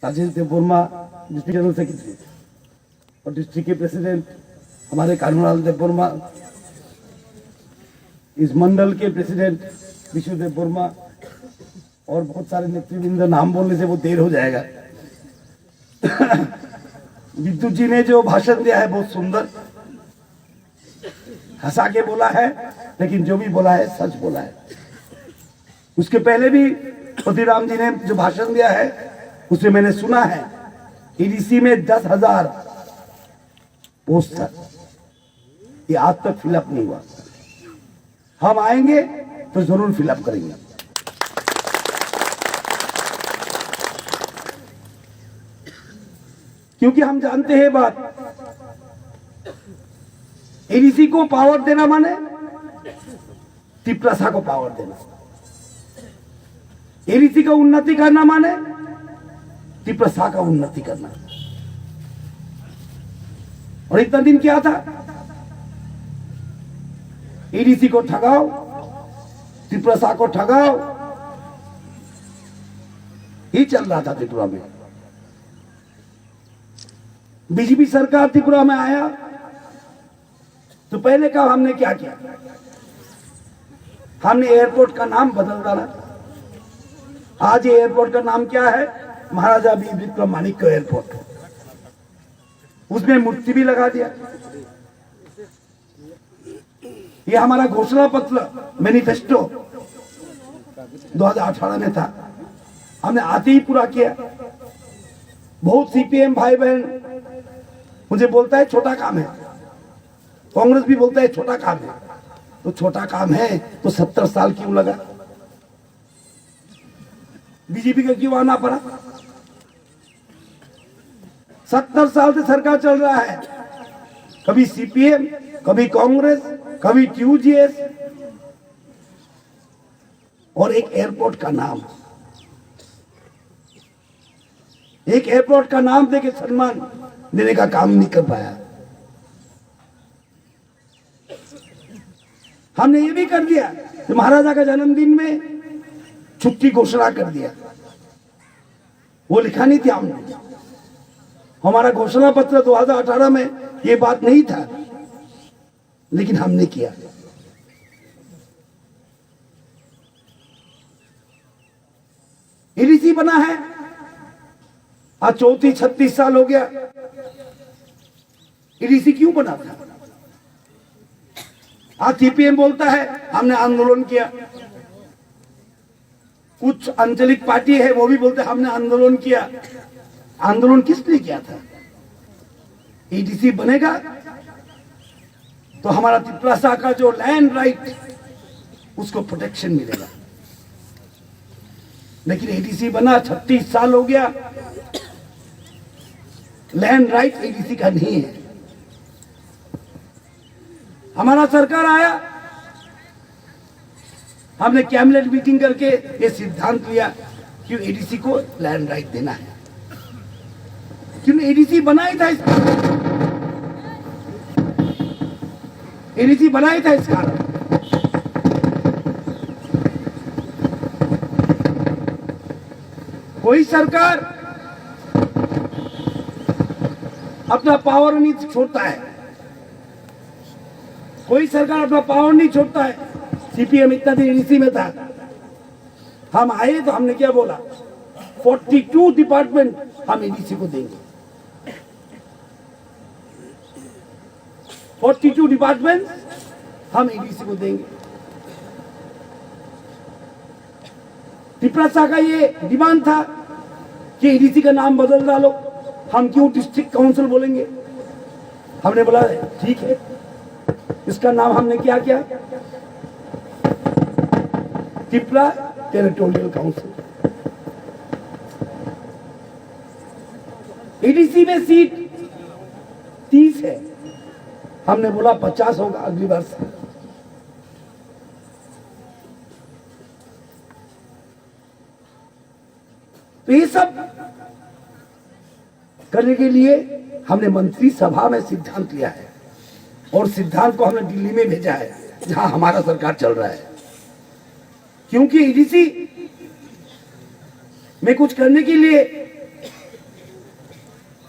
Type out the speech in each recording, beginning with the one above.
Rajesh Debbarma district general secretary और district के president हमारे कानूनलाल देववर्मा, इस मंडल के प्रेसिडेंट विशु देववर्मा और बहुत सारे नेतृवृंद, नाम बोलने से वो देर हो जाएगा। विद्युत जी ने जो भाषण दिया है बहुत सुंदर, हंसा के बोला है, लेकिन जो भी बोला है सच बोला है। उसके पहले भी पतिराम जी ने जो भाषण दिया है उसमें मैंने सुना है ईडीसी में 10,000 पोस्ट था, ये आज तक फिलअप नहीं हुआ। हम आएंगे तो जरूर फिलअप करेंगे। क्योंकि हम जानते हैं बात, एडीसी को पावर देना माने तिपरासा को पावर देना, एडीसी का उन्नति करना माने तिपरासा का उन्नति करना। और इतना दिन क्या था, एडीसी को ठगाओ, तिपरासा को ठगाओ, ये चल रहा था त्रिपुरा में। बीजेपी सरकार त्रिपुरा में आया तो पहले का हमने क्या किया, हमने एयरपोर्ट का नाम बदल डाला। आज ये एयरपोर्ट का नाम क्या है, महाराजा वीर विक्रमादित्य एयरपोर्ट। उसमें मूर्ति भी लगा दिया। ये हमारा घोषणा पत्र मैनिफेस्टो 2018 में था, हमने आते ही पूरा किया। बहुत सीपीएम भाई बहन मुझे बोलता है छोटा काम है, कांग्रेस भी बोलता है छोटा काम है। तो छोटा काम है तो 70 साल क्यों लगा, बीजेपी का क्यों आना पड़ा? 70 साल से सरकार चल रहा है, कभी सीपीएम, कभी कांग्रेस, कभी टीयूजीएस, और एक एयरपोर्ट का नाम, एक एयरपोर्ट का नाम देके सम्मान देने का काम नहीं कर पाया। हमने ये भी कर दिया कि महाराजा का जन्मदिन में छुट्टी घोषणा कर दिया, वो लिखा नहीं थी हमने। हमारा घोषणा पत्र 2018 में ये बात नहीं था, लेकिन हमने किया। एडीसी बना है, आज 34-36 साल हो गया। एडीसी क्यों बना था? आज सीपीएम बोलता है हमने आंदोलन किया, कुछ आंचलिक पार्टी है वो भी बोलते हैं हमने आंदोलन किया। आंदोलन किस लिए किया था? एडीसी बनेगा तो हमारा तिपरासा का जो लैंड राइट उसको प्रोटेक्शन मिलेगा। लेकिन एडीसी बना 36 साल हो गया, लैंड राइट एडीसी का नहीं है। हमारा सरकार आया, हमने कैबिनेट मीटिंग करके ये सिद्धांत लिया कि एडीसी को लैंड राइट देना है। क्यों एडीसी बनाया था, एडीसी बनाया था इसका। कोई सरकार अपना पावर नहीं छोड़ता है, कोई सरकार अपना पावर नहीं छोड़ता है। सीपीएम इतना दिन एडीसी में था, हम आए तो हमने क्या बोला, 42 डिपार्टमेंट हम एडीसी को देंगे। 42 डिपार्टमेंट हम एडीसी को देंगे। तिपरासा का ये डिमांड था कि एडीसी का नाम बदल डालो, हम क्यों डिस्ट्रिक्ट काउंसिल बोलेंगे। हमने बोला ठीक है, इसका नाम हमने क्या किया, त्रिपुरा टेरिटोरियल काउंसिल। एडीसी में सीट 30 है, हमने बोला 50 होगा अगली बार से। तो ये सब करने के लिए हमने मंत्री सभा में सिद्धांत लिया है, और सिद्धांत को हमने दिल्ली में भेजा है जहां हमारा सरकार चल रहा है। क्योंकि एडीसी में कुछ करने के लिए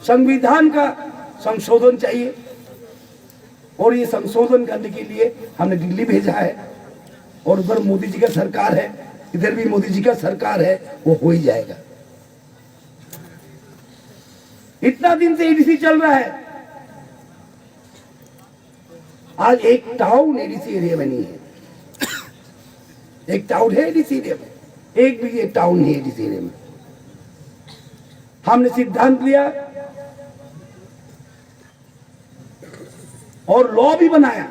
संविधान का संशोधन चाहिए और ये संशोधन करने के लिए हमने दिल्ली भेजा है और उधर मोदी जी का सरकार है, इधर भी मोदी जी का सरकार है, वो हो ही जाएगा। इतना दिन से एडीसी चल रहा है, आज एक टाउन एडीसी एरिया में नहीं है। एक टाउन है एडीसी एरिया में, एक भी एक टाउन नहीं है एडीसी एरिया में। हमने सिद्धांत लिया और लॉ भी बनाया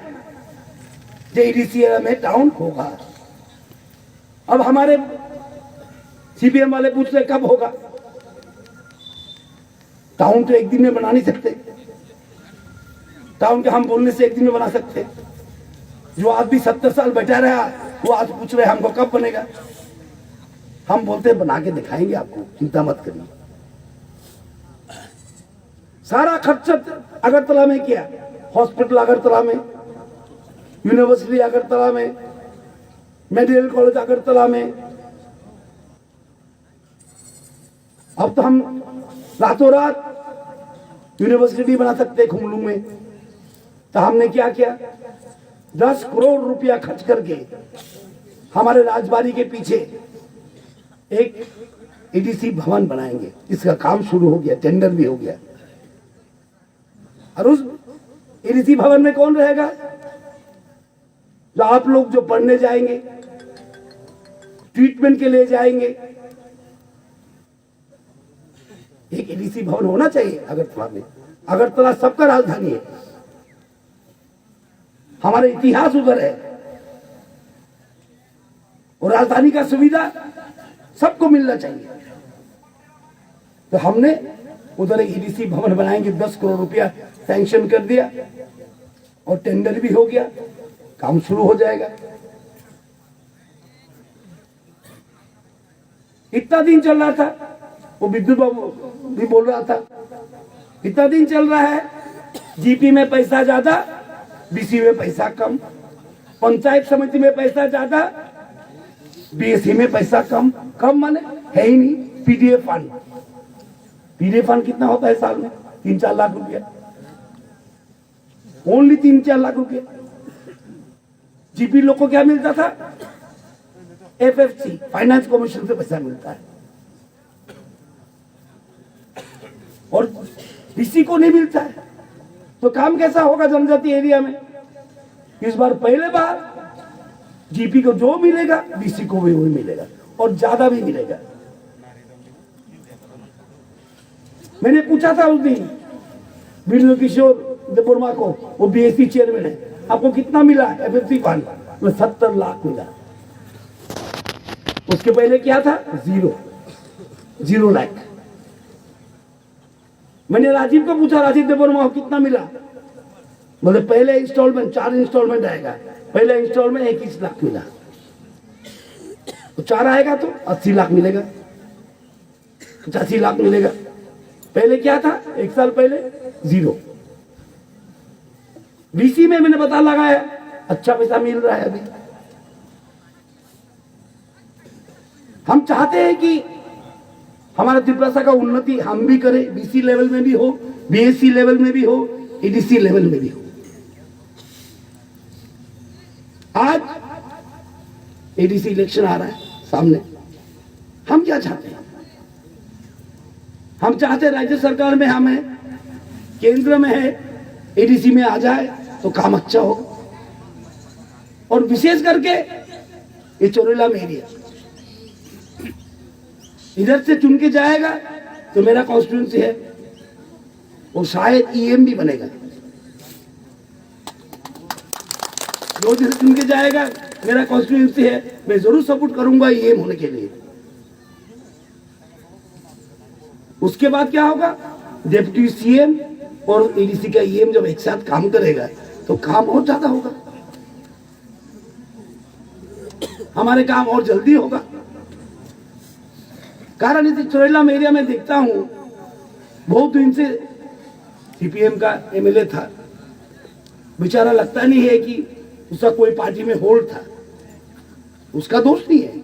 जो एडीसी एरिया में टाउन होगा। अब हमारे सीपीएम वाले पूछ रहे कब होगा। टाउन तो एक दिन में बना नहीं सकते, टाउन के हम बोलने से एक दिन में बना सकते। जो आदमी 70 साल बैठा रहा वो आज पूछ रहे हमको कब बनेगा। हम बोलते बना के दिखाएंगे आपको, चिंता मत करिए। सारा खर्च अगरतला में किया, हॉस्पिटल अगरतला में, यूनिवर्सिटी अगरतला में, मेडिकल कॉलेज अगरतला में। अब तो हम रातों रात यूनिवर्सिटी बना सकते हैं खुमलुंग में। तो हमने क्या किया, 10 करोड़ रुपया खर्च करके हमारे राजबाड़ी के पीछे एक एडीसी भवन बनाएंगे। इसका काम शुरू हो गया, टेंडर भी हो गया। और उस एडीसी भवन में कौन रहेगा? जो आप लोग जो पढ़ने जाएंगे, ट्रीटमेंट के लिए जाएंगे, एक एडीसी भवन होना चाहिए अगरतला में। अगरतला सबका राजधानी है, हमारा इतिहास उधर है और राजधानी का सुविधा सबको मिलना चाहिए। तो हमने उधर एक एडीसी भवन बनाएंगे, 10 करोड़ रुपया सैंक्शन कर दिया और टेंडर भी हो गया, काम शुरू हो जाएगा। इतना दिन चल रहा था, वो विद्युत बाबू भी बोल रहा था, इतना दिन चल रहा है, जीपी में पैसा ज्यादा, बीसी में पैसा कम, पंचायत समिति में पैसा ज्यादा, बीएससी में पैसा कम। कम माने है ही नहीं। पीडीएफ फंड, पीडीएफ फंड कितना होता है साल में? 3-4 लाख रुपया, ओनली 3-4 लाख रुपया। जीपी लोग को क्या मिलता था? एफएफसी, फाइनेंस कमीशन से पैसा मिलता है और बीसी को नहीं मिलता है। तो काम कैसा होगा जनजातीय एरिया में? इस बार पहले बार जीपी को जो मिलेगा बीसी को भी वही मिलेगा और ज्यादा भी मिलेगा। मैंने पूछा था उस दिन बिरजू किशोर देबुर्मा को, वो बीएससी चेयरमैन है, आपको कितना मिला एफएफसी फंड? 70 लाख मिला। उसके पहले क्या था? 0 लाख। मैंने राजीव को पूछा, राजीव देबुर्मा को कितना मिला? बोले पहले इंस्टॉलमेंट 4 इंस्टॉलमेंट आएगा, पहले इंस्टॉलमेंट 21 लाख मिला, तो 4 आएगा तो 80 लाख मिलेगा, 85 लाख मिलेगा। पहले क्या था? 1 साल पहले 0। बीसी में मैंने पता लगाया, अच्छा पैसा मिल रहा है अभी। हम चाहते हैं कि हमारा त्रिपुरा का उन्नति हम भी करें, बीसी लेवल में भी हो, बीएससी लेवल में भी हो, एडीसी लेवल में भी हो। आज एडीसी इलेक्शन आ रहा है सामने, हम क्या चाहते हैं? हम चाहते हैं राज्य सरकार में हम है, केंद्र में है, एडीसी में आ जाए तो काम अच्छा हो। और विशेष करके ये चोरेला में एरिया इधर से चुन के जाएगा तो मेरा कॉन्स्टिट्यूंसी है, वो शायद ईएम भी बनेगा। जो जिसे चुन के जाएगा मेरा कॉन्स्टिट्यूंसी है, मैं जरूर सपोर्ट करूंगा ईएम होने के लिए। उसके बाद क्या होगा? डिप्टी सीएम और एडीसी का ईएम जब एक साथ काम करेगा तो काम और ज्यादा होगा, हमारे काम और जल्दी होगा। कारण इस चोरेला एरिया में देखता हूं, बहुत दिन से सीपीएम का एमएलए था, बेचारा लगता नहीं है कि उसका कोई पार्टी में होल्ड था, उसका दोष नहीं है।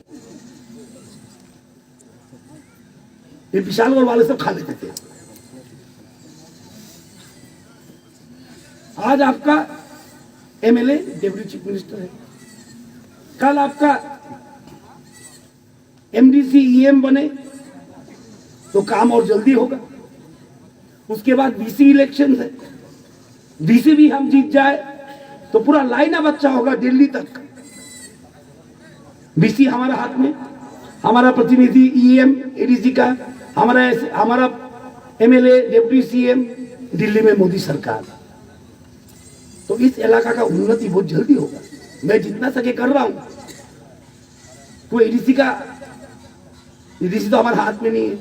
ये विशालगढ़ वाले सब खा लेते थे, आज आपका एमएलए डेप्यूटी चीफ मिनिस्टर है, कल आपका एमडीसी ईएम बने तो काम और जल्दी होगा। उसके बाद बीसी इलेक्शन है, बीसी भी हम जीत जाए तो पूरा लाइन अब अच्छा होगा दिल्ली तक। बीसी हमारा हाथ में, हमारा प्रतिनिधि ईएम एडीसी का, हमारा एमएलए डेप्यूटी सीएम, दिल्ली में मोदी सरकार। तो इस इलाका का उन्नति बहुत जल्दी होगा। मैं जितना सके कर रहा हूं। तो एडीसी तो हमारे हाथ में नहीं है।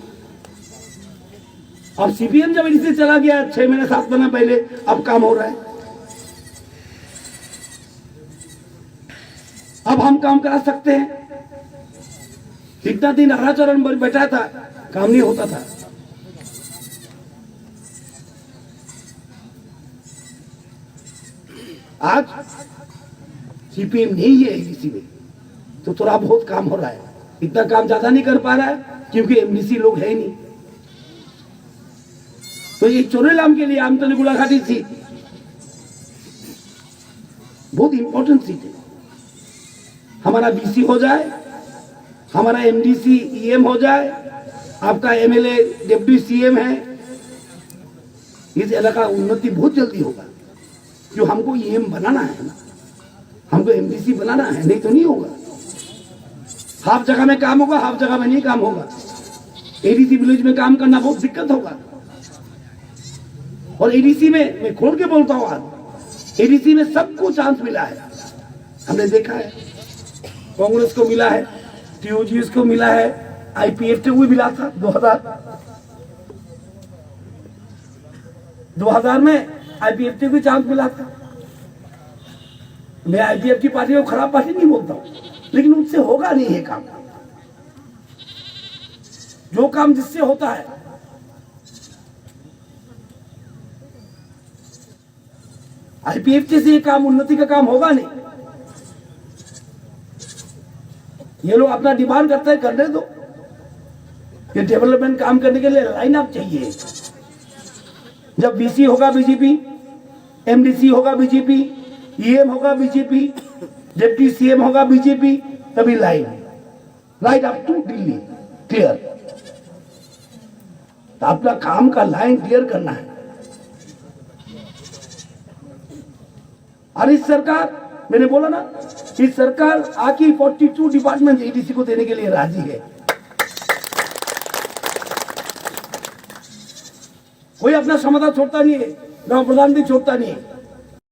अब सीपीएम जब एडीसी चला गया 6 महीने 7 महीने पहले, अब काम हो रहा है। अब हम काम करा सकते हैं। इतना दिन हराचरण पर बैठा था, काम नहीं होता था। आज सीपीएम नहीं है एडीसी में, तो थोड़ा बहुत काम हो रहा है। इतना काम ज्यादा नहीं कर पा रहा है क्योंकि एमडीसी लोग है ही नहीं। तो ये चोरेलाम के लिए आमतली गुलाघाटी सीट बहुत इंपॉर्टेंट सीट है। हमारा बीसी हो जाए, हमारा एमडीसी ईएम हो जाए, आपका एमएलए डिप्टी सीएम है, इस इलाका उन्नति बहुत जल्दी होगा। जो हमको ईएम बनाना है ना, हमको एमडीसी बनाना है, नहीं तो नहीं होगा। हाफ जगह में काम होगा, हाफ जगह में नहीं काम होगा। एडीसी विलेज में काम करना बहुत दिक्कत होगा। और एडीसी में मैं खोल के बोलता हूं, आज एडीसी में सबको चांस मिला है। हमने देखा है, कांग्रेस को मिला है, टीओजीएस को मिला है, आईपीएफ को भी मिला था 2000 में आईपीएफ को भी चांस मिला था। मैं आईपीएफ की पार्टी को खराब पार्टी नहीं बोलता हूं, लेकिन उससे होगा नहीं है काम। जो काम जिससे होता है, आईपीएफ से ये काम, उन्नति का काम होगा नहीं। ये लोग अपना डिमांड करते हैं, करने दो। ये डेवलपमेंट काम करने के लिए लाइन अप चाहिए। जब बीसी होगा बीजेपी, एमडीसी होगा बीजेपी, ईएम होगा बीजेपी, डिप्टी सीएम होगा बीजेपी, तभी line right up to Delhi clear. तो अपना काम का लाइन क्लियर करना है। और इस सरकार, मैंने बोला ना, इस सरकार आकी 42 डिपार्टमेंट एडीसी को देने के लिए राजी है। कोई अपना समाधान छोड़ता नहीं है, गांव प्रधान भी छोड़ता नहीं है।